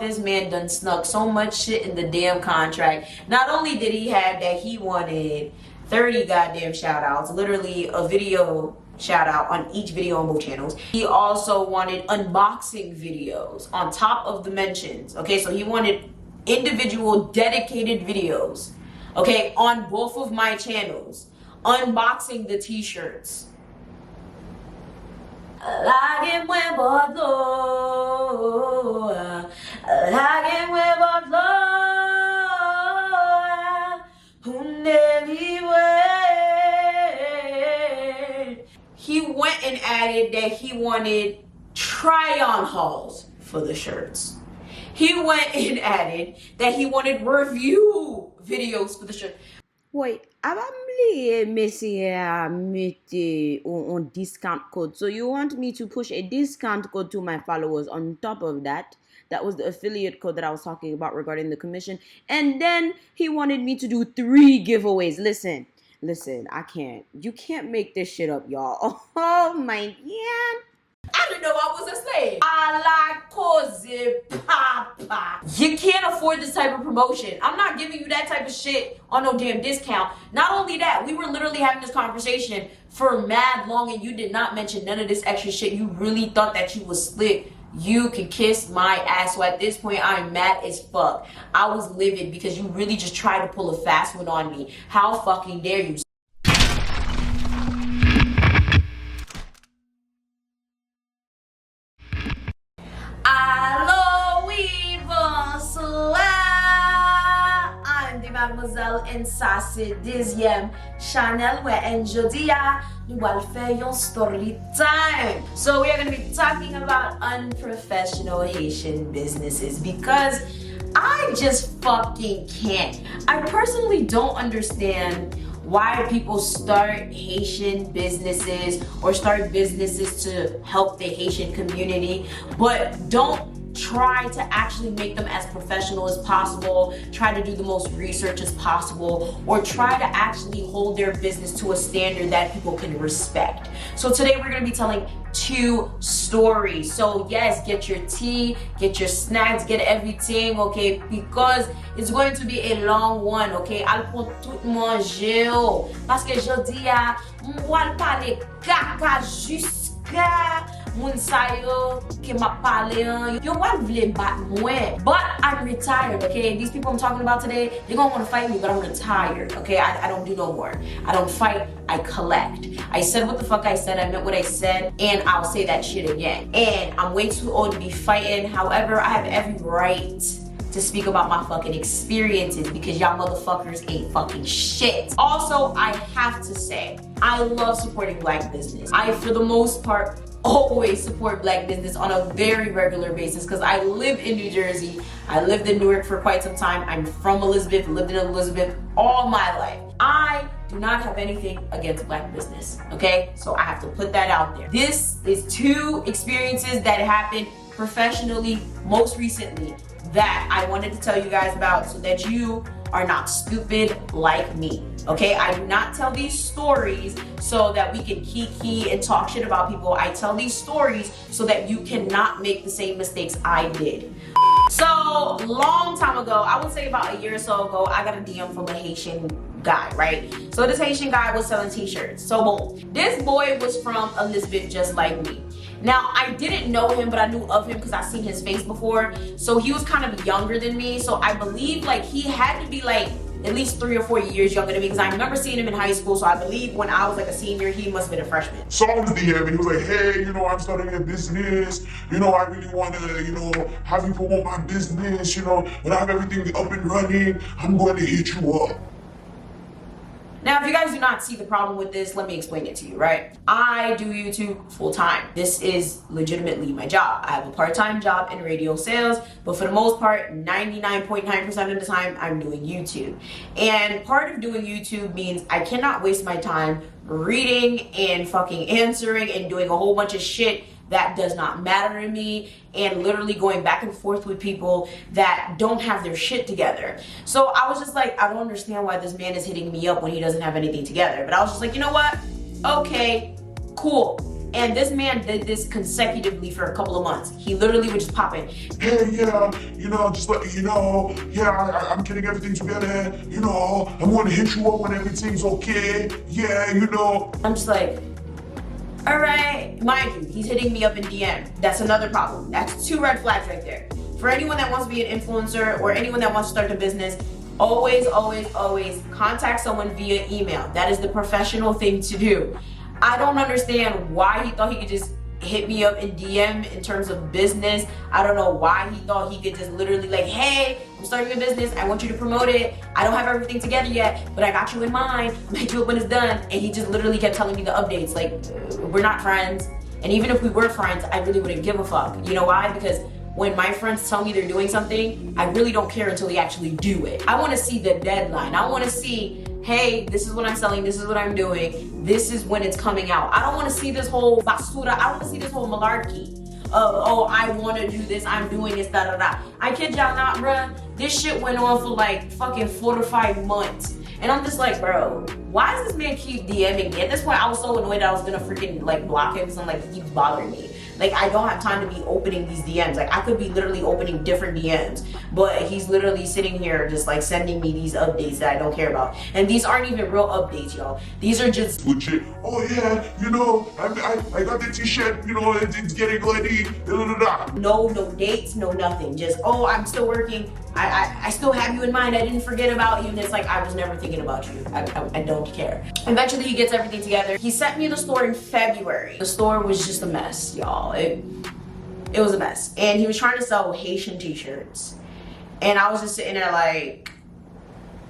This man done snuck so much shit in the damn contract. Not only did he have that he wanted 30 goddamn shout outs, literally a video shout out on each video on both channels. He also wanted unboxing videos on top of the mentions. Okay, so he wanted individual dedicated videos, okay, on both of my channels, unboxing the t-shirts. Lagi Mwen bordo, lagi Mwen bordo, he went and added that he wanted try-on hauls for the shirts. He went and added that he wanted review videos for the shirt. Wait, abamli messieurs mette on discount code. So you want me to push a discount code to my followers on top of that? That was the affiliate code that I was talking about regarding the commission. And then he wanted me to do 3 giveaways. Listen, I can't. You can't make this shit up, y'all. Oh my God. I didn't know I was a slave. I like cosy papa. You can't afford this type of promotion. I'm not giving you that type of shit on no damn discount. Not only that, we were literally having this conversation for mad long and you did not mention none of this extra shit. You really thought that you was slick. You can kiss my ass. So at this point, I'm mad as fuck. I was livid because you really just tried to pull a fast one on me. How fucking dare you? I'm the Mademoiselle and Sassy Dixième Chanel where and Shortyy nous allons faire yon story time. So we are going to be talking about unprofessional Haitian businesses because I just fucking can't. I personally don't understand why people start Haitian businesses or start businesses to help the Haitian community, but don't try to actually make them as professional as possible, try to do the most research as possible, or try to actually hold their business to a standard that people can respect. So today we're going to be telling 2 stories. So yes, get your tea, get your snacks, get everything, okay, because it's going to be a long one, okay. Al pou tout manger parce que jodi a m'wal parler kaka jusqu'à moun sa yo ke ma pale an yo wan vle bat mwen, but I'm retired, okay. These people I'm talking about today, they're gonna want to fight me, but I'm retired, okay. I don't do no more. I don't fight, I collect. I said what the fuck I said, I meant what I said, and I'll say that shit again. And I'm way too old to be fighting. However, I have every right to speak about my fucking experiences because y'all motherfuckers ain't fucking shit. Also, I have to say, I love supporting Black business. I, for the most part, always support Black business on a very regular basis because I live in New Jersey. I lived in Newark for quite some time. I'm from Elizabeth, lived in Elizabeth all my life. I do not have anything against Black business, okay? So I have to put that out there. This is 2 experiences that happened professionally most recently that I wanted to tell you guys about so that you are not stupid like me, okay? I do not tell these stories so that we can kiki and talk shit about people. I tell these stories so that you cannot make the same mistakes I did. So, long time ago, I would say about a year or so ago, I got a DM from a Haitian guy, right? So this Haitian guy was selling t-shirts. So boom, this boy was from Elizabeth just like me. Now, I didn't know him, but I knew of him because I've seen his face before. So he was kind of younger than me. So I believe like he had to be like at least 3 or 4 years younger than me because I remember seeing him in high school. So I believe when I was like a senior, he must have been a freshman. Saw him DM and he was like, hey, you know, I'm starting a business. You know, I really want to, you know, have you promote my business. You know, when I have everything up and running, I'm going to hit you up. Now, if you guys do not see the problem with this, let me explain it to you, right? I do YouTube full time. This is legitimately my job. I have a part-time job in radio sales, but for the most part, 99.9% of the time, I'm doing YouTube. And part of doing YouTube means I cannot waste my time reading and fucking answering and doing a whole bunch of shit that does not matter to me and literally going back and forth with people that don't have their shit together. So I was just like, I don't understand why this man is hitting me up when he doesn't have anything together. But I was just like, you know what? Okay, cool. And this man did this consecutively for a couple of months. He literally would just pop in. Hey, yeah, just let you know, yeah, I'm getting everything together, I'm gonna hit you up when everything's okay, yeah, I'm just like, all right. Mind you, he's hitting me up in DM. That's another problem. That's 2 red flags right there. For anyone that wants to be an influencer or anyone that wants to start a business, always, always, always contact someone via email. That is the professional thing to do. I don't understand why he thought he could just hit me up in DM in terms of business. I don't know why he thought he could just literally like, hey, I'm starting a business. I want you to promote it. I don't have everything together yet, but I got you in mind. I'll make you up when it's done. And he just literally kept telling me the updates. Like, we're not friends. And even if we were friends, I really wouldn't give a fuck. You know why? Because when my friends tell me they're doing something, I really don't care until they actually do it. I want to see the deadline. I want to see, hey, this is what I'm selling, this is what I'm doing, this is when it's coming out. I don't want to see this whole basura, I want to see this whole malarkey of, oh, I want to do this, I'm doing this, da da da. I kid y'all not, bruh. This shit went on for like fucking 4 to 5 months. And I'm just like, bro, why does this man keep DMing me? At this point, I was so annoyed that I was gonna freaking like block him because I'm like, he keeps bothering me. Like, I don't have time to be opening these DMs. Like, I could be literally opening different DMs, but he's literally sitting here just like sending me these updates that I don't care about. And these aren't even real updates, y'all. These are just legit. Oh yeah, I got the t-shirt, it's getting ready. no dates, no nothing. Just, oh, I'm still working. I still have you in mind. I didn't forget about you. And it's like, I was never thinking about you. I don't care. Eventually he gets everything together. He sent me the store in February. The store was just a mess, y'all. It was a mess. And he was trying to sell Haitian t-shirts. And I was just sitting there like,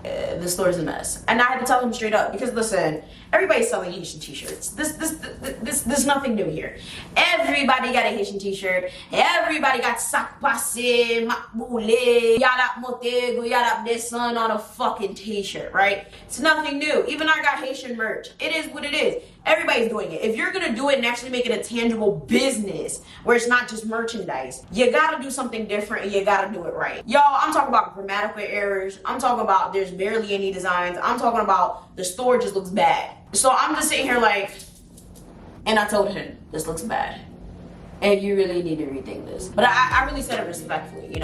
the store's a mess. And I had to tell him straight up, because listen, everybody's selling Haitian t-shirts. This nothing new here. Everybody got a Haitian t-shirt. Everybody got sac passe, makboule, yadap motego, yadap desan on a fucking t-shirt, right? It's nothing new. Even I got Haitian merch. It is what it is. Everybody's doing it. If you're gonna do it and actually make it a tangible business where it's not just merchandise, you gotta do something different and you gotta do it right. Y'all, I'm talking about grammatical errors. I'm talking about there's barely any designs. I'm talking about the store just looks bad. So I'm just sitting here like, and I told him, this looks bad. And you really need to rethink this. But I really said it respectfully,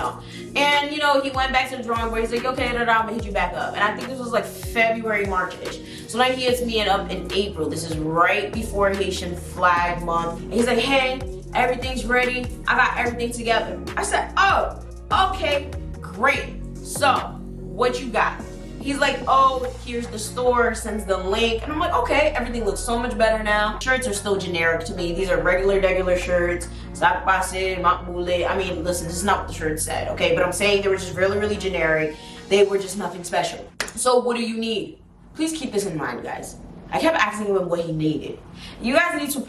And, he went back to the drawing board. He's like, okay, I'm gonna hit you back up. And I think this was like February, March-ish. So then he hits me up in April. This is right before Haitian Flag Month. And he's like, hey, everything's ready. I got everything together. I said, oh, okay, great. So, what you got? He's like, oh, here's the store, sends the link. And I'm like, okay, everything looks so much better now. Shirts are still generic to me. These are regular shirts. Sac passe, makboule. I mean, listen, this is not what the shirt said, okay? But I'm saying they were just really genereric. They were just nothing special. So what do you need? Please keep this in mind, guys. I kept asking him what he needed. You guys need to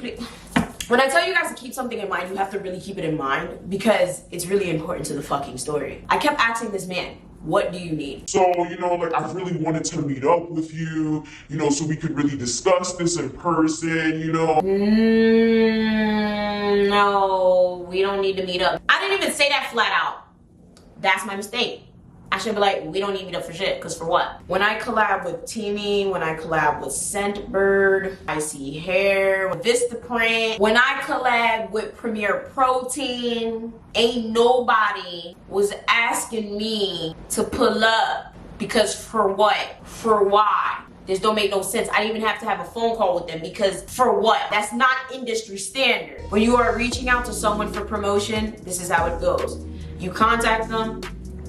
when I tell you guys to keep something in mind, you have to really keep it in mind because it's really important to the fucking story. I kept asking this man, what do you need? So, I really wanted to meet up with you, so we could really discuss this in person, No, we don't need to meet up. I didn't even say that flat out. That's my mistake. I should be like, we don't need to meet up for shit, because for what? When I collab with Teamy, when I collab with Scentbird, I See Hair, Vistaprint, when I collab with Premier Protein, ain't nobody was asking me to pull up, because for what? For why? This don't make no sense. I didn't even have to have a phone call with them because for what? That's not industry standard. When you are reaching out to someone for promotion, this is how it goes. You contact them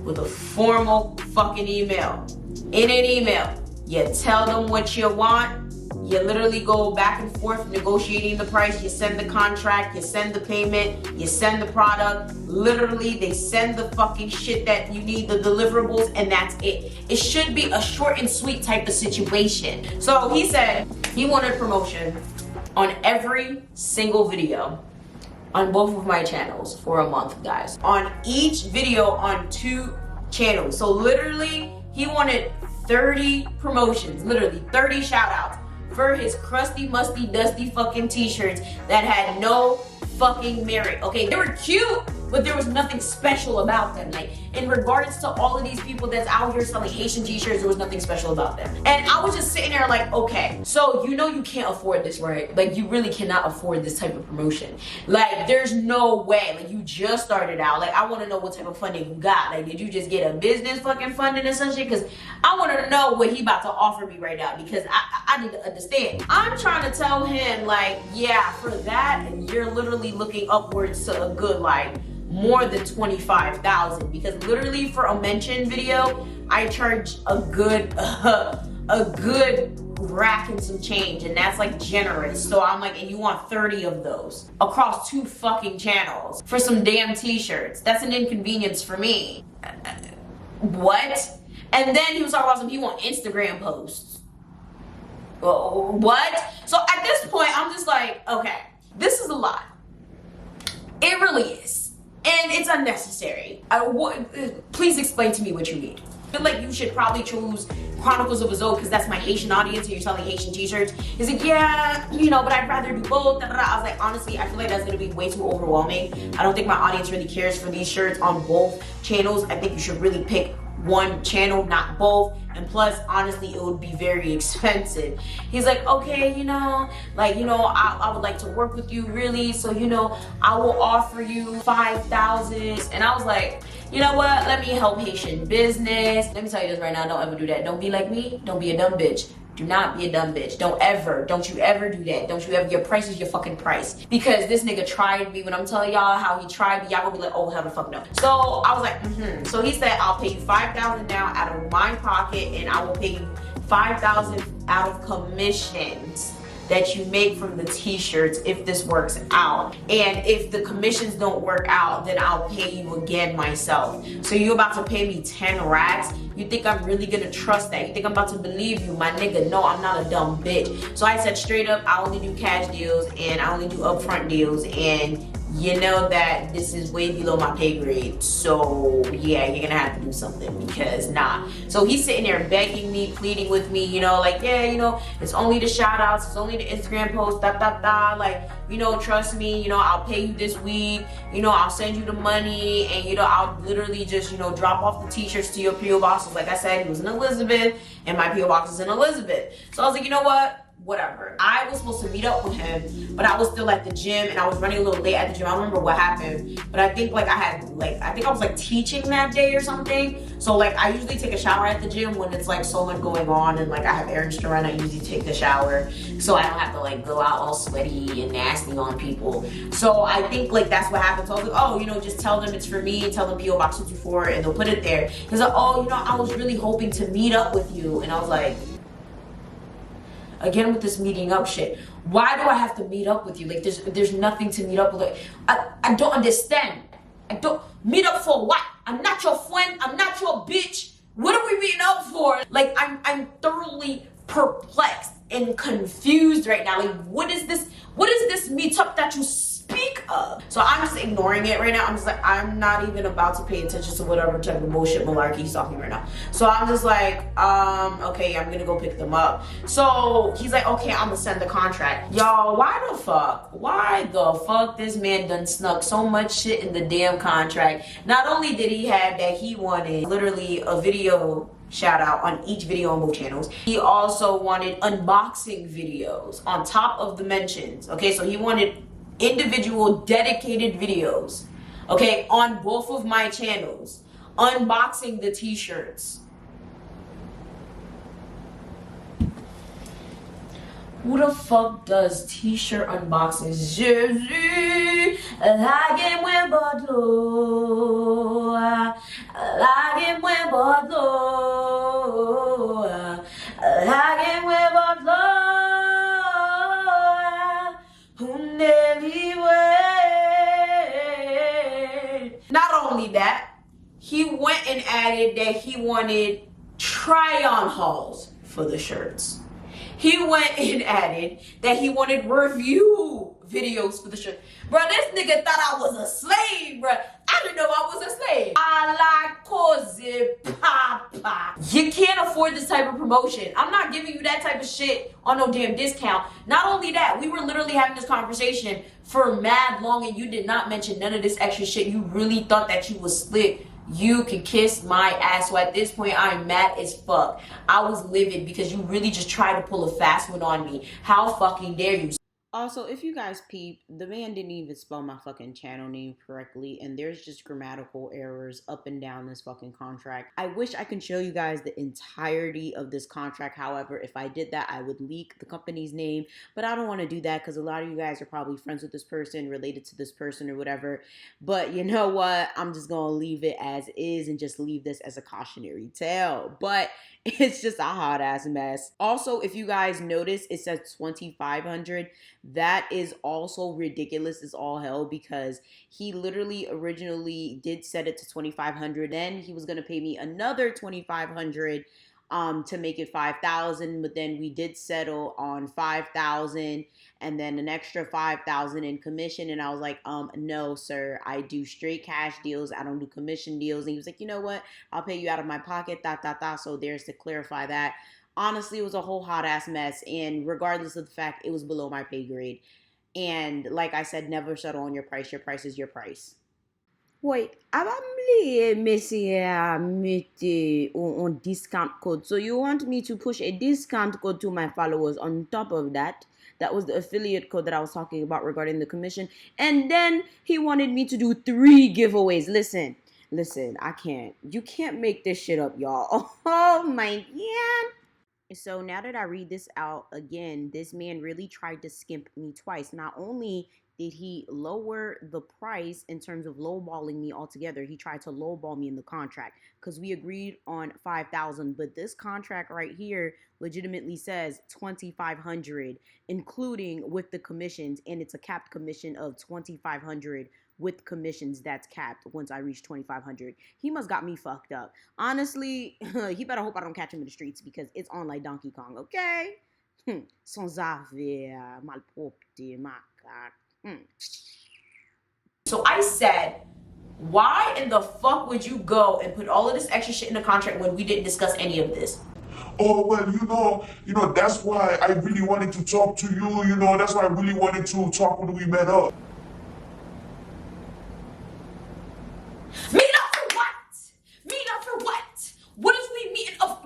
with a formal fucking email. In an email, you tell them what you want. You literally go back and forth negotiating the price. You send the contract, you send the payment, you send the product. Literally, they send the fucking shit that you need, the deliverables, and that's it. It should be a short and sweet type of situation. So he said he wanted promotion on every single video on both of my channels for a month, guys. On each video on 2 channels. So literally, he wanted 30 promotions, literally 30 shout outs for his crusty, musty, dusty fucking t-shirts that had no fucking merit. Okay, they were cute, but there was nothing special about them. Like, in regards to all of these people that's out here selling Haitian t-shirts, there was nothing special about them. And I was just sitting there like, okay, so you know you can't afford this, right? Like you really cannot afford this type of promotion. Like there's no way. Like you just started out. Like I want to know what type of funding you got. Like did you just get a business fucking funding or some shit? Because I want to know what he about to offer me right now, because I need to understand. I'm trying to tell him like, yeah, for that you're literally looking upwards to a good like more than 25,000, because literally for a mention video I charge a good rack and some change, and that's like generous. So I'm like, and you want 30 of those across 2 fucking channels for some damn t-shirts? That's an inconvenience for me. What? And then he was talking about he want Instagram posts. What? So at this point I'm just like, okay, this is a lot. It really is. And it's unnecessary. Please explain to me what you need. I feel like you should probably choose Chronicles of a Zoe because that's my Haitian audience and you're selling Haitian t-shirts. He's like, yeah, you know, but I'd rather do both. I was like, honestly, I feel like that's gonna be way too overwhelming. I don't think my audience really cares for these shirts on both channels. I think you should really pick one channel, not both. And plus, honestly, it would be very expensive. He's like, okay, you know, like, you know, I would like to work with you really. So, you know, I will offer you 5,000. And I was like, you know what? Let me help Haitian business. Let me tell you this right now. Don't ever do that. Don't be like me. Don't be a dumb bitch. Do not be a dumb bitch. Don't you ever do that. Don't you ever, your price is your fucking price. Because this nigga tried me. When I'm telling y'all how he tried me, y'all gonna be like, oh, hell the fuck no. So I was like, So he said, I'll pay you 5,000 now out of my pocket, and I will pay you 5,000 out of commissions that you make from the t-shirts if this works out. And if the commissions don't work out, then I'll pay you again myself. So you about to pay me 10 racks? You think I'm really gonna trust that? You think I'm about to believe you? My nigga, no, I'm not a dumb bitch. So I said straight up, I only do cash deals and I only do upfront deals, and you know that this is way below my pay grade. So yeah, you're gonna have to do something, because nah. So he's sitting there begging me, pleading with me, you know, like, yeah, you know, it's only the shout outs, it's only the Instagram posts, like, you know, trust me, you know, I'll pay you this week, you know, I'll send you the money, and you know, I'll literally just, you know, drop off the t-shirts to your P.O. box. Like I said, he was in Elizabeth and my P.O. box is in Elizabeth. So I was like, you know what? Whatever. I was supposed to meet up with him, but I was still at the gym and I was running a little late at the gym. I don't remember what happened, but I think like I was like teaching that day or something. So like I usually take a shower at the gym when it's like so much going on and like I have errands to run. I usually take the shower so I don't have to like go out all sweaty and nasty on people. So I think like that's what happened. So I was like, oh, you know, just tell them it's for me, tell them P.O. Box 224 and they'll put it there. He's like, oh, you know, I was really hoping to meet up with you. And I was like, again with this meeting up shit. Why do I have to meet up with you? Like there's nothing to meet up with. Like, I don't understand. I don't meet up for what? I'm not your friend. I'm not your bitch. What are we meeting up for? Like I'm thoroughly perplexed and confused right now. Like what is this meetup that you speak of? So I'm just ignoring it right now. I'm just like, I'm not even about to pay attention to whatever type of bullshit malarkey he's talking right now. So I'm just like, okay, I'm gonna go pick them up. So he's like, okay, I'm gonna send the contract. Y'all, why the fuck this man done snuck so much shit in the damn contract? Not only did he have that he wanted literally a video shout out on each video on both channels, he also wanted unboxing videos on top of the mentions. Okay, so he wanted individual dedicated videos, okay, on both of my channels, unboxing the t-shirts. Who the fuck does t-shirt unboxings? Jésus, like Mwen Bordeaux, like Mwen Bordeaux, like Mwen Bordeaux. Not only that, he went and added that he wanted try-on hauls for the shirts. He went and added that he wanted review videos for the shirt. Bro, this nigga thought I was a slave, bro. I didn't know I was a slave. I like cozy papa. You can't afford this type of promotion. I'm not giving you that type of shit on no damn discount. Not only that, we were literally having this conversation for mad long and you did not mention none of this extra shit. You really thought that you was slick you can kiss my ass. So at this point, I'm mad as fuck. I was livid because you really just tried to pull a fast one on me. How fucking dare you? Also, if you guys peep, the man didn't even spell my fucking channel name correctly, and there's just grammatical errors up and down this fucking contract. I wish I could show you guys the entirety of this contract. However, if I did that, I would leak the company's name, but I don't want to do that because a lot of you guys are probably friends with this person, related to this person or whatever. But you know what? I'm just gonna leave it as is and just leave this as a cautionary tale. But it's just a hot ass mess. Also, if you guys notice, it says $2,500. That is also ridiculous as all hell because he literally originally did set it to $2,500. Then he was gonna pay me another $2,500 to make it $5,000, but then we did settle on $5,000 and then an extra $5,000 in commission. And I was like, no, sir, I do straight cash deals. I don't do commission deals. And he was like, you know what? I'll pay you out of my pocket. So there's to clarify that. Honestly, it was a whole hot ass mess. And regardless of the fact, it was below my pay grade. And like I said, never settle on your price. Your price is your price. Wait, abamli messieurs mette on discount code. So you want me to push a discount code to my followers on top of that? That was the affiliate code that I was talking about regarding the commission. And then he wanted me to do 3 giveaways. Listen, I can't. You can't make this shit up, y'all. Oh my God. So now that I read this out again, this man really tried to skimp me twice. Not only did he lower the price in terms of lowballing me altogether, he tried to lowball me in the contract because we agreed on $5,000, but this contract right here legitimately says $2,500, including with the commissions, and it's a capped commission of $2,500 with commissions that's capped once I reach $2,500. He must got me fucked up. Honestly, he better hope I don't catch him in the streets because it's on like Donkey Kong, okay? Sans affaire, malpropre, macaque. So I said, why in the fuck would you go and put all of this extra shit in the contract when we didn't discuss any of this? Oh, well, that's why I really wanted to talk to you, that's why I really wanted to talk when we met up. Meet up for what? Meet up for what? What is we meeting up?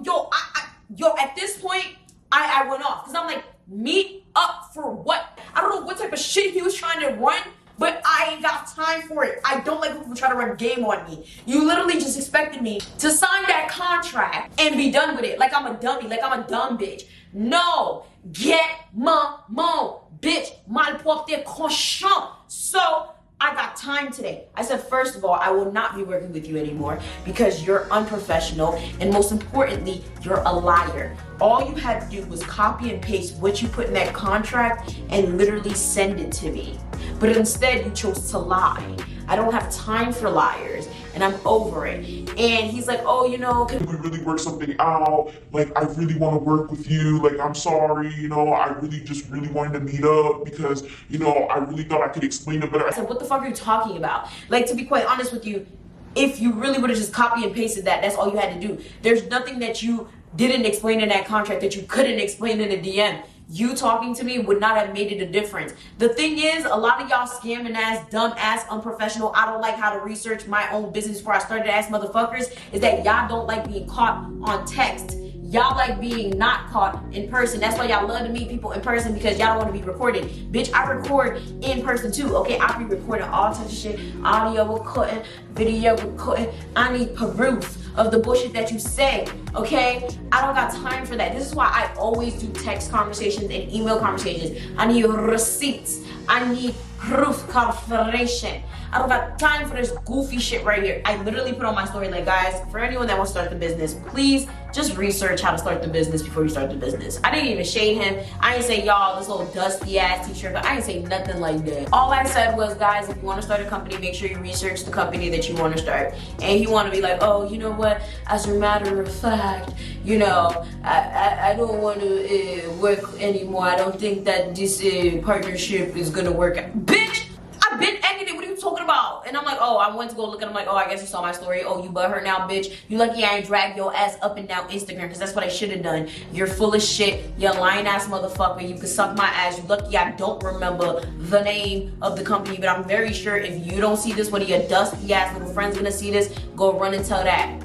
Yo, at this point, I went off because I'm like, meet up for what? I don't know what type of shit he was trying to run, but I ain't got time for it. I don't like when people try to run game on me. You literally just expected me to sign that contract and be done with it like I'm a dummy, like I'm a dumb bitch. No, get my mom, bitch, mal porte cochon. So I got time today. I said, first of all, I will not be working with you anymore because you're unprofessional, and most importantly, you're a liar. All you had to do was copy and paste what you put in that contract and literally send it to me. But instead, you chose to lie. I don't have time for liars, and I'm over it. And he's like, oh, Can we really work something out? Like, I really want to work with you. Like, I'm sorry, I really just really wanted to meet up because, I really thought I could explain it better. I said, what the fuck are you talking about? Like, to be quite honest with you, if you really would have just copy and pasted that's all you had to do. There's nothing that you didn't explain in that contract that you couldn't explain in a DM. You talking to me would not have made it a difference. The thing is, a lot of y'all scamming ass, dumb ass, unprofessional, I don't like how to research my own business before I started ass motherfuckers, is that y'all don't like being caught on text. Y'all like being not caught in person. That's why y'all love to meet people in person, because y'all don't want to be recorded. Bitch, I record in person too, okay? I be recording all types of shit. Audio recording, video recording. I need proof of the bullshit that you say, okay? I don't got time for that. This is why I always do text conversations and email conversations. I need receipts. I need proof confirmation. I don't got time for this goofy shit right here. I literally put on my story like, guys, for anyone that wants to start the business, please just research how to start the business before you start the business. I didn't even shade him. I didn't say, y'all, this little dusty ass t-shirt. I didn't say nothing like that. All I said was, guys, if you want to start a company, make sure you research the company that you want to start. And he want to be like, oh, you know what? As a matter of fact, I don't want to work anymore. I don't think that this partnership is going to work out. Bitch, I've been ending it. What are you talking about? And I'm like, oh, I went to go look at him like, oh, I guess you saw my story. Oh, you butthurt now, bitch. You lucky I ain't drag your ass up and down Instagram, because that's what I should have done. You're full of shit. You're a lying ass motherfucker. You can suck my ass. You lucky I don't remember the name of the company, but I'm very sure if you don't see this, one of your dusty ass little friends gonna see this, go run and tell that.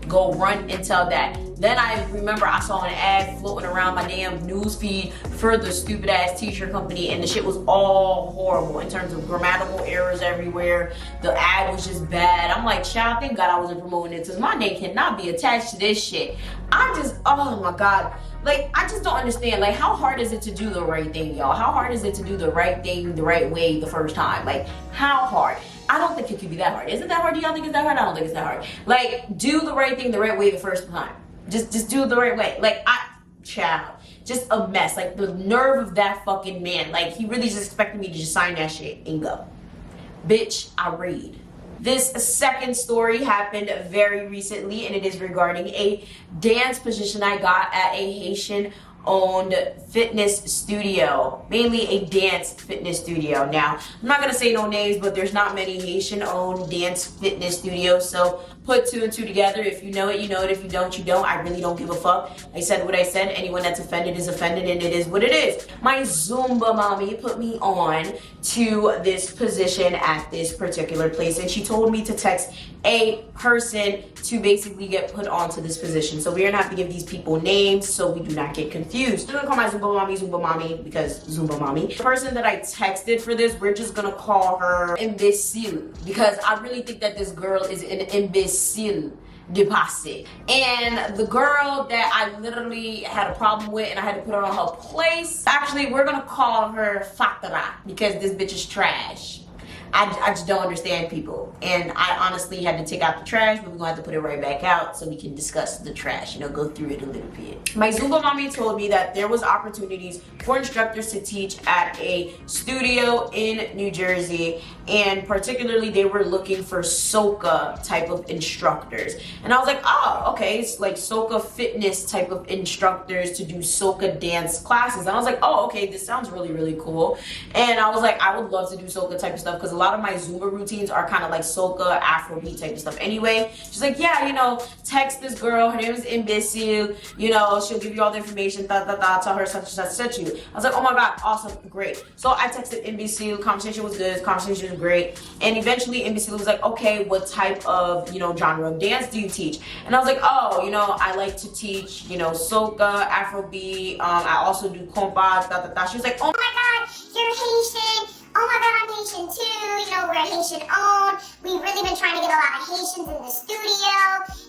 Go run and tell that. Then I remember I saw an ad floating around my damn news feed for the stupid ass t-shirt company, and the shit was all horrible in terms of grammatical errors everywhere. The ad was just bad. I'm like, child, thank God I wasn't promoting it, because my name cannot be attached to this shit. Oh my God. Like, I just don't understand. Like, how hard is it to do the right thing, y'all? How hard is it to do the right thing the right way the first time? Like, how hard? I don't think it could be that hard. Is it that hard? Do y'all think it's that hard? I don't think it's that hard. Like, do the right thing the right way the first time. Just do it the right way. Like, child, just a mess. Like, the nerve of that fucking man. Like, he really just expected me to just sign that shit and go. Bitch, I read. This second story happened very recently, and it is regarding a dance position I got at a Haitian owned fitness studio, mainly a dance fitness studio. Now, I'm not gonna say no names, but there's not many Haitian owned dance fitness studios, so put two and two together. If you know it, you know it. If you don't, you don't. I really don't give a fuck. I said what I said. Anyone that's offended is offended, and it is what it is. My Zumba mommy put me on to this position at this particular place, and she told me to text a person to basically get put onto this position. So we're gonna have to give these people names so we do not get confused. I'm gonna call my Zumba mommy, because Zumba mommy. The person that I texted for this, we're just gonna call her Imbecile, because I really think that this girl is an imbecile dépassé. And the girl that I literally had a problem with and I had to put her on her place, actually we're gonna call her Fatara, because this bitch is trash. I just don't understand people, and I honestly had to take out the trash, but we're gonna have to put it right back out so we can discuss the trash, you know, go through it a little bit. My Zumba mommy told me that there was opportunities for instructors to teach at a studio in New Jersey, and particularly they were looking for soca type of instructors. And I was like, oh, okay, it's like soca fitness type of instructors to do soca dance classes. And I was like, oh, okay, this sounds really, really cool. And I was like, I would love to do soca type of stuff, because a lot of my Zumba routines are kind of like soca, Afrobeat type of stuff anyway. She's like, yeah, you know, text this girl, her name is Imbecile, you know, she'll give you all the information, tell her such you. I was like, oh my God, awesome, great. So I texted Imbecile, conversation was good, conversation was great, and eventually Imbecile was like, okay, what type of, you know, genre of dance do you teach? And I was like, oh, you know, I like to teach, you know, soca, Afrobeat, I also do compas, She was like, oh my God, you're Haitian. Oh my God, I'm Haitian too, you know, we're Haitian owned. We've really been trying to get a lot of Haitians in the studio.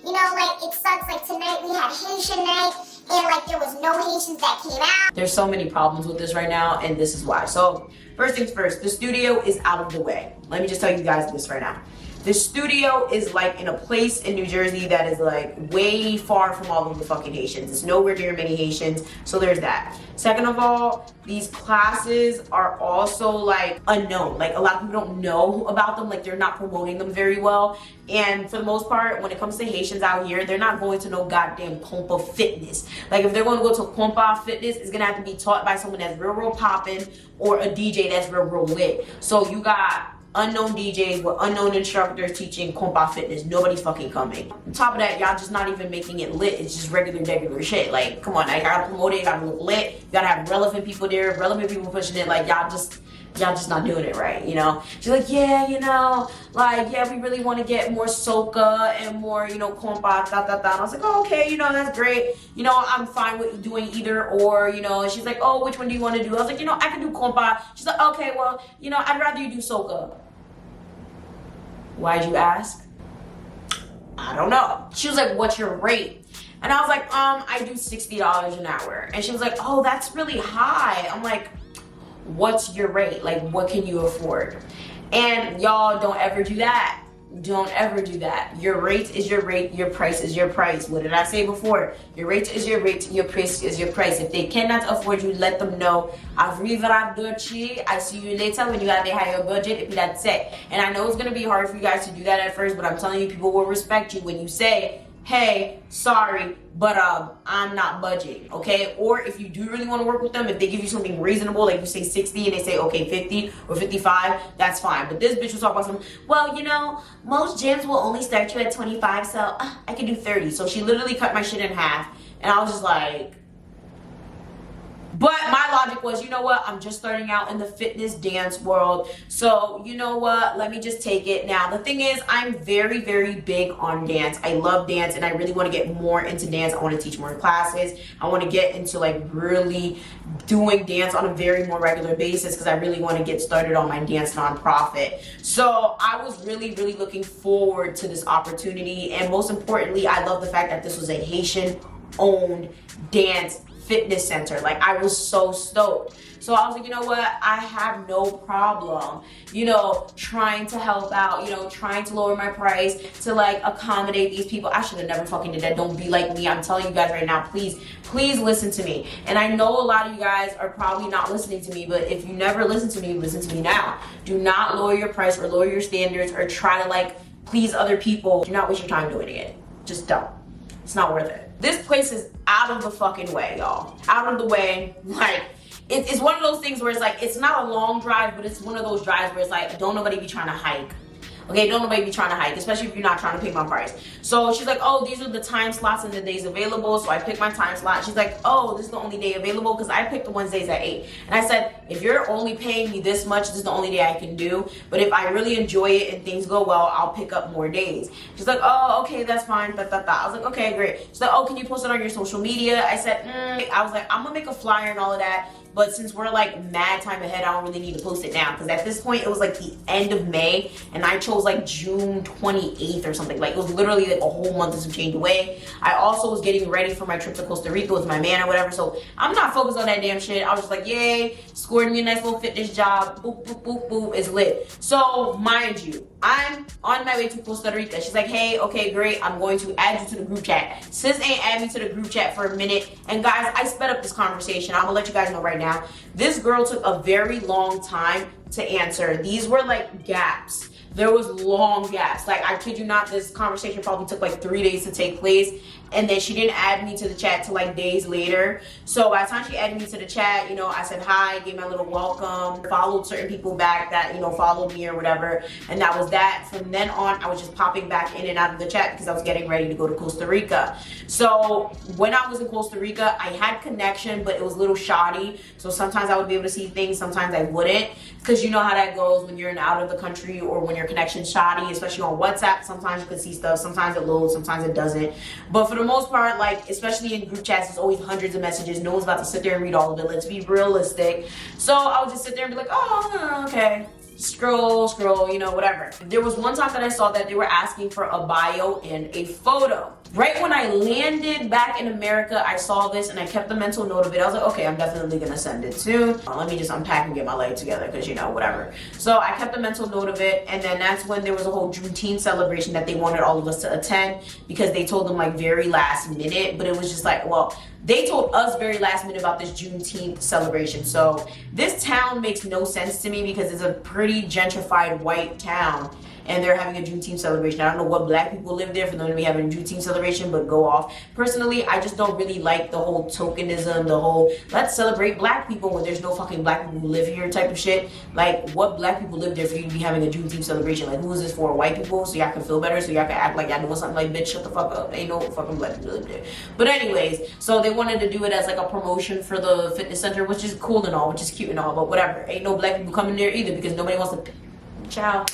You know, like, it sucks, like tonight we had Haitian night, and like there was no Haitians that came out. There's so many problems with this right now, and this is why. So, first things first, the studio is out of the way. Let me just tell you guys this right now. The studio is like in a place in New Jersey that is like way far from all of the fucking Haitians. It's nowhere near many Haitians, so there's that. Second of all, these classes are also like unknown. Like a lot of people don't know about them, like they're not promoting them very well. And for the most part, when it comes to Haitians out here, they're not going to no goddamn compa fitness. Like if they're going to go to compa fitness, it's gonna have to be taught by someone that's real popping, or a DJ that's real lit. So you got unknown DJs with unknown instructors teaching compa fitness. Nobody's fucking coming. On top of that, y'all just not even making it lit. It's just regular shit. Like, come on, I gotta promote it, you gotta look lit, you gotta have relevant people there, relevant people pushing it. Like, y'all just not doing it right, you know? She's like, yeah, you know, like, yeah, we really want to get more soca and more, you know, compa, And I was like, oh, okay, you know, that's great. You know, I'm fine with doing either or, you know. And she's like, oh, which one do you want to do? I was like, you know, I can do compa. She's like, okay, well, you know, I'd rather you do soca. Why'd you ask? I don't know. She was like, what's your rate? And I was like, I do $60 an hour. And she was like, oh, that's really high. I'm like, what's your rate? Like, what can you afford? And y'all, don't ever do that. Don't ever do that. Your rate is your rate, your price is your price. What did I say before? Your rate is your rate, your price is your price. If they cannot afford you, let them know. Arrivederci. I see you later when you have a higher budget, if that's it. And I know it's gonna be hard for you guys to do that at first, but I'm telling you, people will respect you when you say, hey, sorry, but I'm not budging, okay? Or if you do really want to work with them, if they give you something reasonable, like you say 60 and they say, okay, 50 or 55, that's fine. But this bitch was talking about something, well, you know, most gyms will only start you at 25, so I can do 30. So she literally cut my shit in half. And I was just like, but my logic was, you know what, I'm just starting out in the fitness dance world, so you know what, let me just take it. Now the thing is, I'm very, very big on dance. I love dance and I really want to get more into dance. I want to teach more classes. I want to get into like really doing dance on a very more regular basis because I really want to get started on my dance nonprofit. So I was really, really looking forward to this opportunity, and most importantly, I love the fact that this was a Haitian owned dance fitness center. Like, I was so stoked. So I was like, you know what, I have no problem, you know, trying to help out, you know, trying to lower my price to like accommodate these people. I should have never fucking did that. Don't be like me. I'm telling you guys right now, please listen to me. And I know a lot of you guys are probably not listening to me, but if you never listen to me now. Do not lower your price or lower your standards or try to like please other people. Do not waste your time doing it. Just don't. It's not worth it. This place is out of the fucking way, y'all. Out of the way. Like, it's one of those things where it's like, it's not a long drive, but it's one of those drives where it's like, don't nobody be trying to hike. Okay, don't nobody be trying to hike, especially if you're not trying to pick my price. So she's like, oh, these are the time slots and the days available. So I picked my time slot. She's like, oh, this is the only day available, because I picked the Wednesdays at 8. And I said, if you're only paying me this much, this is the only day I can do. But if I really enjoy it and things go well, I'll pick up more days. She's like, oh, okay, that's fine. I was like, okay, great. She's like, oh, can you post it on your social media? I said, I was like, I'm gonna make a flyer and all of that. But since we're like mad time ahead, I don't really need to post it now, because at this point it was like the end of May and I chose like June 28th or something. Like, it was literally like a whole month and some change away. I also was getting ready for my trip to Costa Rica with my man or whatever, so I'm not focused on that damn shit. I was just like, yay, scored me a nice little fitness job, boop boop boop boop, it's lit. So mind you, I'm on my way to Costa Rica. She's like, hey, okay, great, I'm going to add you to the group chat. Sis ain't add me to the group chat for a minute, and guys, I sped up this conversation. I'm gonna let you guys know right now. This girl took a very long time to answer. These were like gaps. There was long gaps. Like, I kid you not, this conversation probably took like 3 days to take place. And then she didn't add me to the chat till like days later. So by the time she added me to the chat, you know, I said hi, gave my little welcome, followed certain people back that, you know, followed me or whatever. And that was that. From then on, I was just popping back in and out of the chat because I was getting ready to go to Costa Rica. So when I was in Costa Rica, I had connection, but it was a little shoddy. So sometimes I would be able to see things, sometimes I wouldn't. Because you know how that goes when you're in out of the country or when your connection's shoddy, especially on WhatsApp. Sometimes you can see stuff, sometimes it loads, sometimes it doesn't. But for the most part, like, especially in group chats, there's always hundreds of messages. No one's about to sit there and read all of it. Let's be realistic. So I would just sit there and be like, oh, okay. Scroll, you know, whatever. There was one time that I saw that they were asking for a bio and a photo. Right when I landed back in America, I saw this and I kept the mental note of it. I was like, okay, I'm definitely gonna send it soon. Let me just unpack and get my life together, because, you know, whatever. So I kept the mental note of it, and then that's when there was a whole Juneteenth celebration that they wanted all of us to attend, because they told them like very last minute, but it was just like, well, they told us very last minute about this Juneteenth celebration. So this town makes no sense to me because it's a pretty gentrified white town and they're having a Juneteenth celebration. I don't know what black people live there for them to be having a Juneteenth celebration, but go off. Personally, I just don't really like the whole tokenism, the whole let's celebrate black people when there's no fucking black people who live here type of shit. Like, what black people live there for you to be having a Juneteenth celebration? Like, who is this for? White people? So y'all can feel better, so y'all can act like y'all doing something. Like, bitch, shut the fuck up. Ain't no fucking black people live there. But anyways, so they wanted to do it as like a promotion for the fitness center, which is cool and all, which is cute and all, but whatever. Ain't no black people coming there either because nobody wants to. Ciao.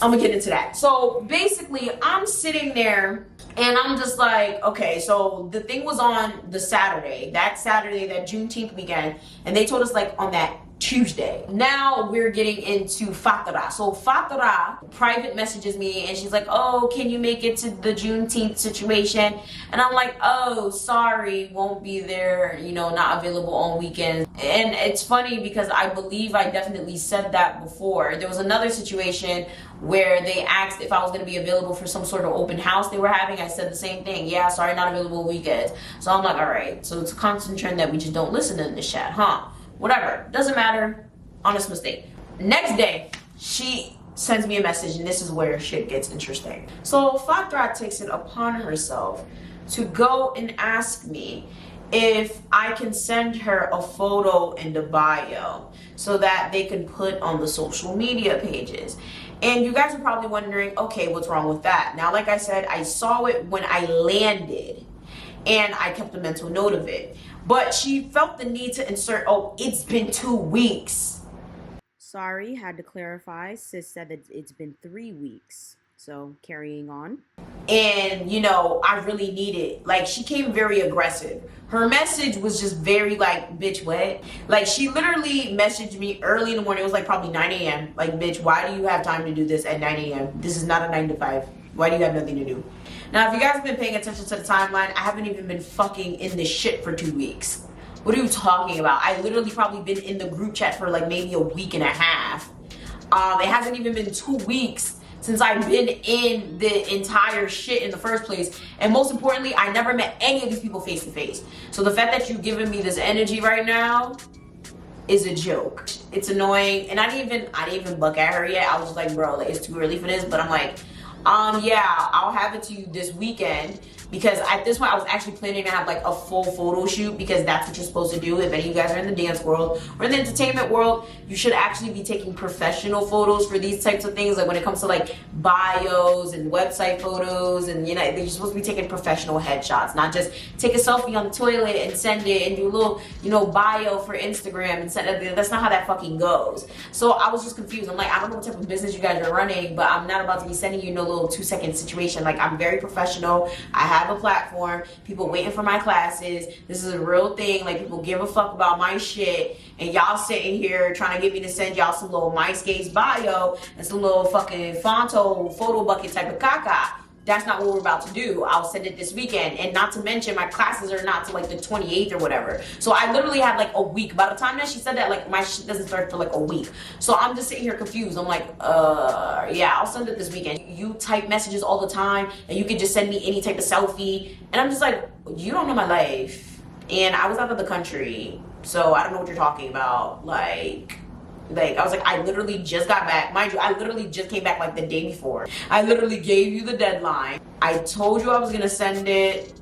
I'm gonna get into that. So basically, I'm sitting there and I'm just like, okay, so the thing was on the Saturday, that Juneteenth weekend, and they told us like on that Tuesday. Now we're getting into Fatara. So Fatara private messages me and she's like, oh, can you make it to the Juneteenth situation? And I'm like, oh, sorry, won't be there, you know, not available on weekends. And it's funny because I believe I definitely said that before. There was another situation where they asked if I was going to be available for some sort of open house they were having. I said the same thing. Yeah, sorry, not available weekends. So I'm like, all right, so it's a constant trend that we just don't listen in this chat, huh? Whatever, doesn't matter. Honest mistake. Next day, she sends me a message, and this is where shit gets interesting. So Fatra takes it upon herself to go and ask me if I can send her a photo in the bio so that they can put on the social media pages. And you guys are probably wondering, okay, what's wrong with that? Now, like I said, I saw it when I landed and I kept a mental note of it. But she felt the need to insert, oh, it's been 2 weeks. Sorry, had to clarify. Sis said that it's been 3 weeks. So carrying on. And, you know, I really need it. Like, she came very aggressive. Her message was just very like, bitch, what? Like, she literally messaged me early in the morning. It was like probably 9 a.m. Like, bitch, why do you have time to do this at 9 a.m.? This is not a 9 to 5. Why do you have nothing to do? Now, if you guys have been paying attention to the timeline, I haven't even been fucking in this shit for 2 weeks. What are you talking about? I literally probably been in the group chat for like maybe a week and a half. It hasn't even been 2 weeks since I've been in the entire shit in the first place. And most importantly, I never met any of these people face to face. So the fact that you're giving me this energy right now is a joke. It's annoying. And I didn't even buck at her yet. I was just like, bro, like, it's too early for this. But I'm like, yeah, I'll have it to you this weekend. Because at this point, I was actually planning to have like a full photo shoot, because that's what you're supposed to do. If any of you guys are in the dance world or in the entertainment world, you should actually be taking professional photos for these types of things. Like when it comes to like bios and website photos, and you know, you're supposed to be taking professional headshots, not just take a selfie on the toilet and send it and do a little, you know, bio for Instagram and send it. That's not how that fucking goes. So I was just confused. I'm like, I don't know what type of business you guys are running, but I'm not about to be sending you no little 2-second situation. Like, I'm very professional. I have a platform, people waiting for my classes. This is a real thing. Like, people give a fuck about my shit, and y'all sitting here trying to get me to send y'all some little MySpace bio and some little fucking Fonto photo bucket type of caca. That's not what we're about to do. I'll send it this weekend. And not to mention, my classes are not till like the 28th or whatever. So I literally had like a week. By the time that she said that, like, my shit doesn't start for like a week. So I'm just sitting here confused. I'm like, yeah, I'll send it this weekend. You type messages all the time, and you can just send me any type of selfie. And I'm just like, you don't know my life. And I was out of the country, so I don't know what you're talking about. Like, I was like, I literally just got back. Mind you, I literally just came back like the day before. I literally gave you the deadline. I told you I was gonna send it.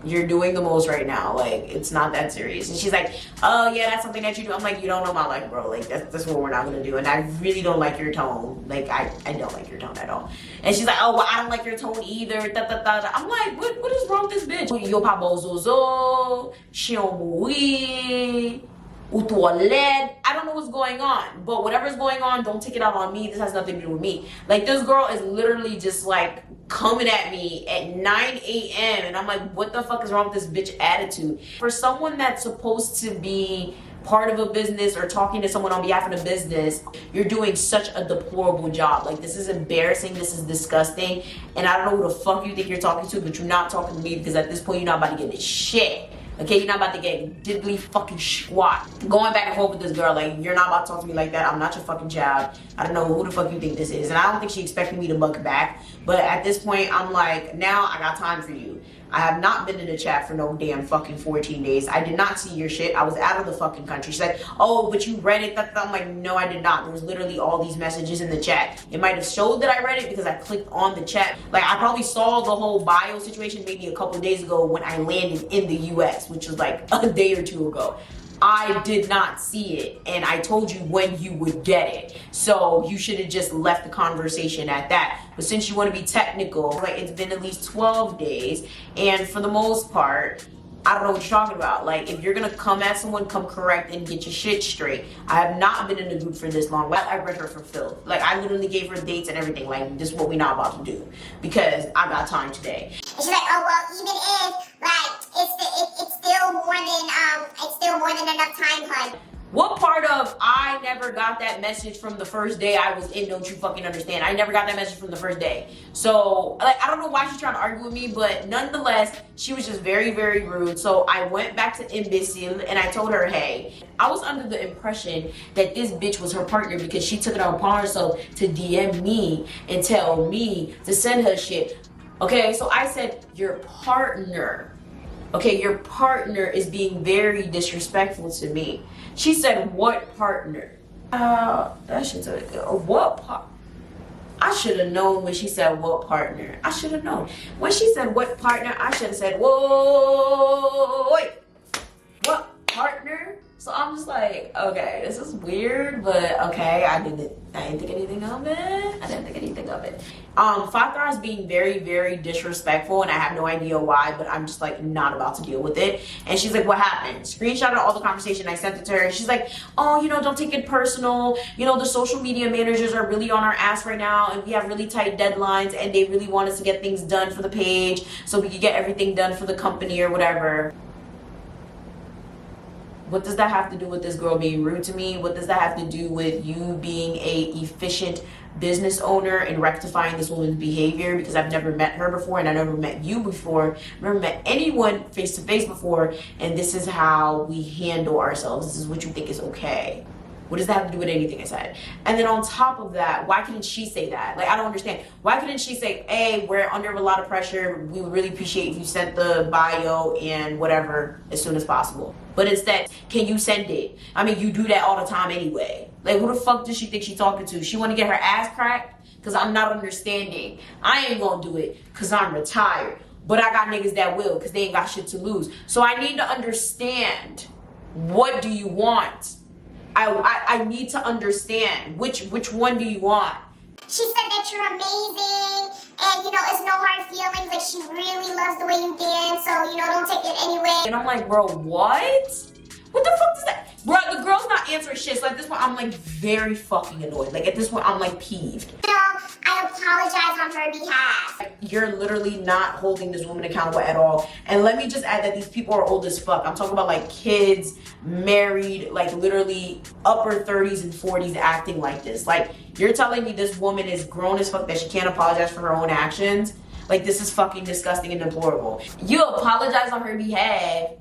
You're doing the most right now. Like, it's not that serious. And she's like, oh yeah, that's something that you do. I'm like, you don't know my life, bro. Like, that's what we're not gonna do. And I really don't like your tone. Like, I don't like your tone at all. And she's like, oh, well, I don't like your tone either. Da, da, da, da. I'm like, what is wrong with this bitch? Yo pa bozozo, shiomui. I don't know what's going on, but whatever's going on, don't take it out on me. This has nothing to do with me. Like, this girl is literally just like coming at me at 9 a.m. and I'm like, what the fuck is wrong with this bitch attitude? For someone that's supposed to be part of a business or talking to someone on behalf of the business, you're doing such a deplorable job. Like, this is embarrassing, this is disgusting, and I don't know who the fuck you think you're talking to, but you're not talking to me, because at this point you're not about to get this shit. Okay, you're not about to get diddly fucking squat. Going back and forth with this girl, like, you're not about to talk to me like that. I'm not your fucking child. I don't know who the fuck you think this is. And I don't think she expected me to buck back. But at this point, I'm like, now I got time for you. I have not been in the chat for no damn fucking 14 days. I did not see your shit. I was out of the fucking country. She's like, oh, but you read it. I'm like, no, I did not. There was literally all these messages in the chat. It might have showed that I read it because I clicked on the chat. Like, I probably saw the whole bio situation maybe a couple of days ago when I landed in the US, which was like a day or two ago. I did not see it, and I told you when you would get it. So you should have just left the conversation at that. But since you want to be technical, like, it's been at least 12 days, and for the most part, I don't know what you're talking about. Like, if you're gonna come at someone, come correct and get your shit straight. I have not been in the group for this long. I read her for filth. Like, I literally gave her dates and everything. Like, this is what we're not about to do, because I got time today. And she's like, oh, well, even if, like, it's still more than enough time, hun. What part of I never got that message from the first day I was in don't you fucking understand? I never got that message from the first day. So, like, I don't know why she's trying to argue with me, but nonetheless, she was just very, very rude. So I went back to Imbecile and I told her, hey, I was under the impression that this bitch was her partner because she took it upon herself to DM me and tell me to send her shit. Okay, so I said, your partner. Okay, your partner is being very disrespectful to me. She said, what partner? That shit's what part? I should have known when she said what partner. I should have known. When she said what partner, I should have said, whoa, wait, what partner? So I'm just like, okay, this is weird, but okay, I didn't think anything of it. Father is being very, very disrespectful, and I have no idea why, but I'm just like not about to deal with it. And she's like, what happened? Screenshot of all the conversation, I sent it to her, and she's like, oh, don't take it personal. The social media managers are really on our ass right now, and we have really tight deadlines, and they really want us to get things done for the page so we could get everything done for the company or whatever. What does that have to do with this girl being rude to me? What does that have to do with you being a efficient business owner and rectifying this woman's behavior? Because I've never met her before, and I never met you before. I've never met anyone face to face before, and this is how we handle ourselves. This is what you think is okay. What does that have to do with anything I said? And then on top of that, why couldn't she say that? Like, I don't understand. Why couldn't she say, hey, we're under a lot of pressure. We would really appreciate if you sent the bio and whatever as soon as possible. But instead, can you send it? I mean, you do that all the time anyway. Like, who the fuck does she think she's talking to? She want to get her ass cracked? Because I'm not understanding. I ain't going to do it because I'm retired. But I got niggas that will because they ain't got shit to lose. So I need to understand, what do you want? I need to understand which one do you want? She said that you're amazing, and it's no hard feelings. Like, she really loves the way you dance, so don't take it anyway. And I'm like, bro, what? What the fuck is that? Bro, the girl's not answering shit. So at this point, I'm like very fucking annoyed. Like, at this point, I'm like peeved. I apologize on her behalf. You're literally not holding this woman accountable at all. And let me just add that these people are old as fuck. I'm talking about like kids, married, like literally upper 30s and 40s acting like this. Like, you're telling me this woman is grown as fuck that she can't apologize for her own actions? Like, this is fucking disgusting and deplorable. You apologize on her behalf.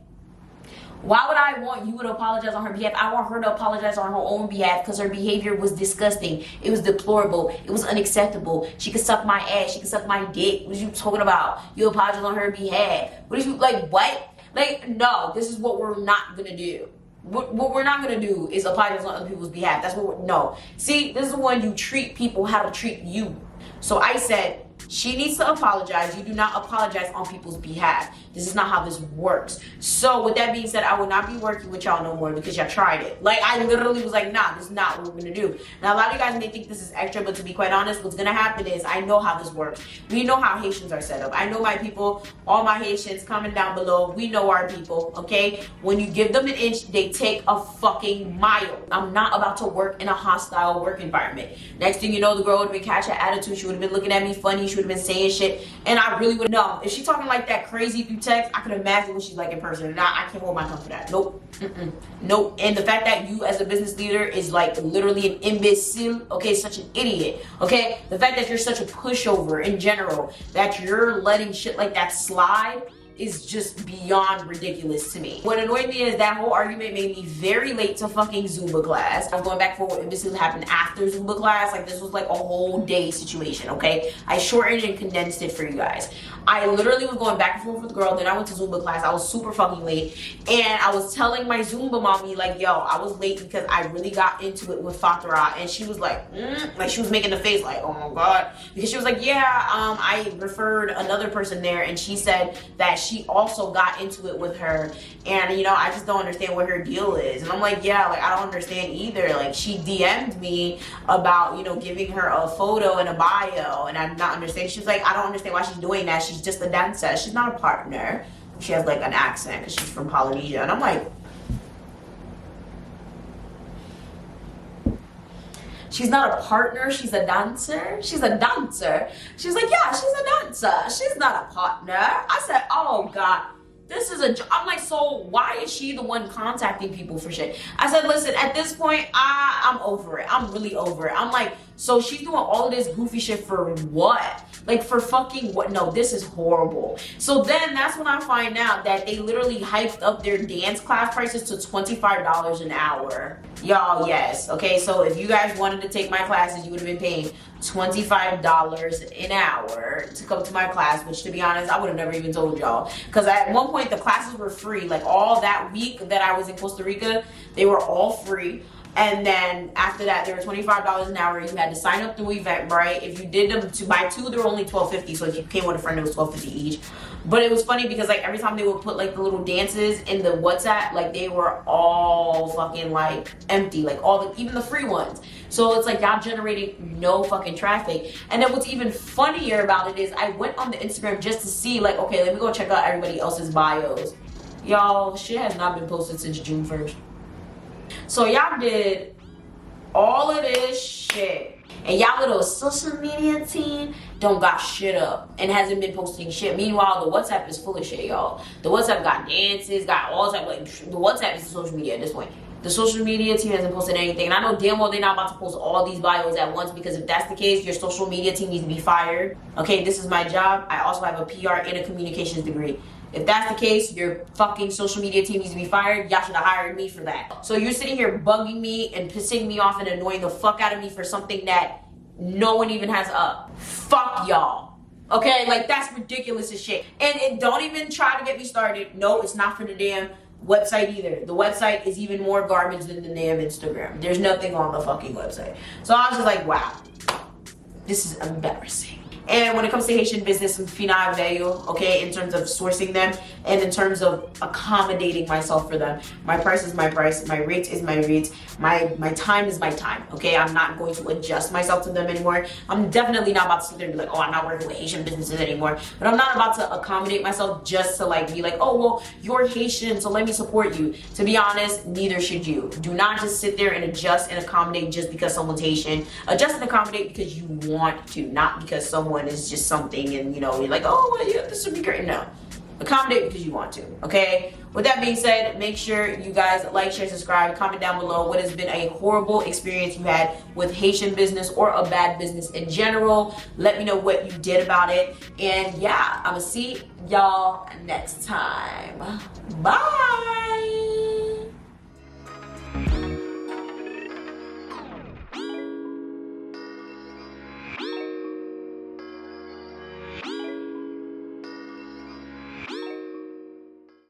Why would I want you to apologize on her behalf? I want her to apologize on her own behalf because her behavior was disgusting. It was deplorable. It was unacceptable. She could suck my ass. She could suck my dick. What are you talking about? You apologize on her behalf. What are you, like, what? Like, no, this is what we're not going to do. What we're not going to do is apologize on other people's behalf. That's what no. See, this is when you treat people how to treat you. So I said, she needs to apologize. You do not apologize on people's behalf. This is not how this works. So with that being said, I will not be working with y'all no more because y'all tried it. Like, I literally was like, nah, this is not what we're gonna do. Now, a lot of you guys may think this is extra, but to be quite honest, what's gonna happen is I know how this works. We know how Haitians are set up. I know my people, all my Haitians comment down below. We know our people, okay? When you give them an inch, they take a fucking mile. I'm not about to work in a hostile work environment. Next thing you know, the girl would have been catching attitude. She would have been looking at me funny. She would have been saying shit, and I really would know. If she talking like that crazy through text, I could imagine what she's like in person, and I can't hold my tongue for that. Nope. Nope. And the fact that you as a business leader is like literally an imbecile, okay, such an idiot, okay? The fact that you're such a pushover in general, that you're letting shit like that slide, is just beyond ridiculous to me. What annoyed me is that whole argument made me very late to fucking Zumba class. I was going back for what this happened after Zumba class. Like, this was like a whole day situation, okay? I shortened and condensed it for you guys. I literally was going back and forth with the girl. Then I went to Zumba class. I was super fucking late. And I was telling my Zumba mommy, like, yo, I was late because I really got into it with Fatara. And she was like, like, she was making the face like, oh my God. Because she was like, yeah, I referred another person there. And she said that she also got into it with her, and I just don't understand what her deal is. And I'm like, yeah, like, I don't understand either. Like, she DM'd me about giving her a photo and a bio, and I'm not understanding. She's like, I don't understand why she's doing that. She's just a dancer. She's not a partner. She has like an accent because she's from Polynesia. And I'm like, she's not a partner, she's a dancer. She's a dancer. She's like, yeah, she's a dancer. She's not a partner. I said, oh God, this is I'm like, so why is she the one contacting people for shit? I said, listen, at this point, I'm over it. I'm really over it. I'm like, so she's doing all of this goofy shit for what? Like, for fucking what? No, this is horrible. So then that's when I find out that they literally hyped up their dance class prices to $25 an hour. Y'all, yes. Okay, so if you guys wanted to take my classes, you would have been paying $25 an hour to come to my class, which, to be honest, I would have never even told y'all. Because at one point, the classes were free. Like, all that week that I was in Costa Rica, they were all free. And then after that, they were $25 an hour. You had to sign up through Eventbrite. If you did them to buy two, they were only $12.50. So if you came with a friend, it was $12.50 each. But it was funny because like every time they would put like the little dances in the WhatsApp, like they were all fucking like empty, like all the, even the free ones. So it's like y'all generating no fucking traffic. And then what's even funnier about it is I went on the Instagram just to see like, okay, let me go check out everybody else's bios. Y'all, shit has not been posted since June 1st. So y'all did all of this shit. And y'all little social media team don't got shit up and hasn't been posting shit. Meanwhile, the WhatsApp is full of shit, y'all. The WhatsApp got dances, got all type, like the WhatsApp is the social media at this point. The social media team hasn't posted anything. And I know damn well they're not about to post all these bios at once, because if that's the case, your social media team needs to be fired. Okay, this is my job. I also have a PR and a communications degree. If that's the case, your fucking social media team needs to be fired. Y'all should have hired me for that. So you're sitting here bugging me and pissing me off and annoying the fuck out of me for something that no one even has up. Fuck y'all. Okay, like that's ridiculous as shit. And don't even try to get me started. No, it's not for the damn website either. The website is even more garbage than the damn Instagram. There's nothing on the fucking website. So I was just like, wow, this is embarrassing. And when it comes to Haitian business, I'm finna value, okay, in terms of sourcing them and in terms of accommodating myself for them. My price is my price, my rate is my rate, my time is my time, okay? I'm not going to adjust myself to them anymore. I'm definitely not about to sit there and be like, oh, I'm not working with Haitian businesses anymore. But I'm not about to accommodate myself just to like be like, oh, well, you're Haitian, so let me support you. To be honest, neither should you. Do not just sit there and adjust and accommodate just because someone's Haitian. Adjust and accommodate because you want to, not because someone is just something and you know you're like, oh well, yeah, this would be great. No, accommodate because you want to. Okay, with that being said, make sure you guys like, share, subscribe, comment down below what has been a horrible experience you had with Haitian business or a bad business in general. Let me know what you did about it, and yeah, I'm gonna see y'all next time. Bye.